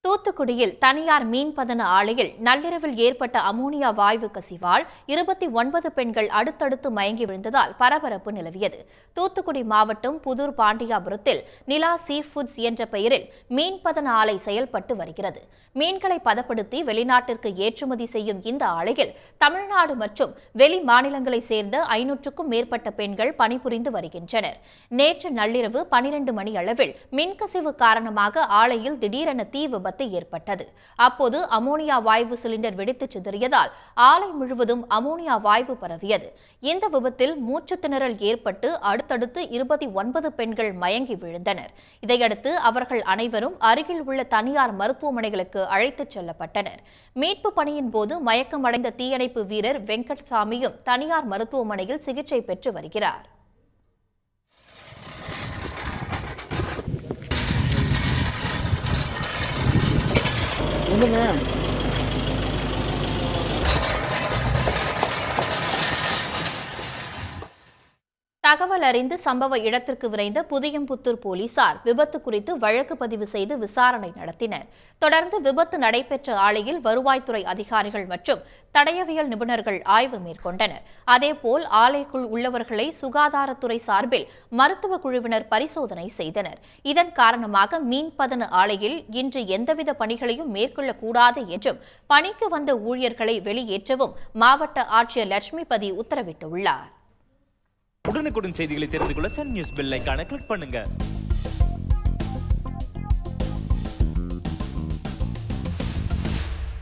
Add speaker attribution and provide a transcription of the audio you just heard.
Speaker 1: தூத்துக்குடியில் தனியார் மீன்பதன ஆலையில் நள்ளிரவில் ஏற்பட்ட அமோனியா வாயு கசிவால் 29 பெண்கள் அடுத்தடுத்து மயங்கி விழுந்ததால் பரபரப்பு நிலவியது. தூத்துக்குடி மாவட்டம் புதூர் பாண்டியாபுரத்தில் நிலா சீ ஃபுட்ஸ் என்ற பெயரில் மீன்பதன ஆலை செயல்பட்டு வருகிறது. மீன்களை பதப்படுத்தி வெளிநாட்டிற்கு ஏற்றுமதி செய்யும் இந்த ஆலையில் தமிழ்நாடு மற்றும் வெளி மாநிலங்களைச் சேர்ந்த 500க்கும் மேற்பட்ட பெண்கள் பணிபுரிந்து வருகின்றனர். நேற்று நள்ளிரவு 12 மணி அளவில் மின்கசிவு காரணமாக ஆலையில் திடீரென தீ விபத்து ஏற்பட்டது. அப்போது அமோனியா வாயு சிலிண்டர் வெடித்து சிதறியதால் ஆலை முழுவதும் அமோனியா வாயு பரவியது. இந்த விபத்தில் மூச்சு திணறல் ஏற்பட்டு அடுத்தடுத்து 29 பெண்கள் மயங்கி விழுந்தனர். இதையடுத்து அவர்கள் அனைவரும் அருகில் உள்ள தனியார் மருத்துவமனைகளுக்கு அழைத்துச் செல்லப்பட்டனர். மீட்பு பணியின் போது மயக்கமடைந்த தீயணைப்பு வீரர் வெங்கட்சாமியும் தனியார் மருத்துவமனையில் சிகிச்சை பெற்று வருகிறார். தகவல் அறிந்து சம்பவ இடத்திற்கு விரைந்த புதியம்புத்தூர் போலீசார் விபத்து குறித்து வழக்கு பதிவு செய்து விசாரணை நடத்தினர். தொடர்ந்து விபத்து நடைபெற்ற ஆலையில் வருவாய்த்துறை அதிகாரிகள் மற்றும் தடயவியல் நிபுணர்கள் ஆய்வு மேற்கொண்டனர். அதேபோல் ஆலைக்குள் உள்ளவர்களை சுகாதாரத்துறை சார்பில் மருத்துவ குழுவினர் பரிசோதனை செய்தனர். இதன் காரணமாக மீன்பதன ஆலையில் இன்று எந்தவித பணிகளையும் மேற்கொள்ளக்கூடாது என்றும் பணிக்கு வந்த ஊழியர்களை வெளியேற்றவும் மாவட்ட ஆட்சியர் லட்சுமிபதி உத்தரவிட்டுள்ளார்.
Speaker 2: உடனுக்குடன் செய்திகளை தெரிந்து கொள்ள சன் நியூஸ் பெல் ஐகானை கிளிக் பண்ணுங்க.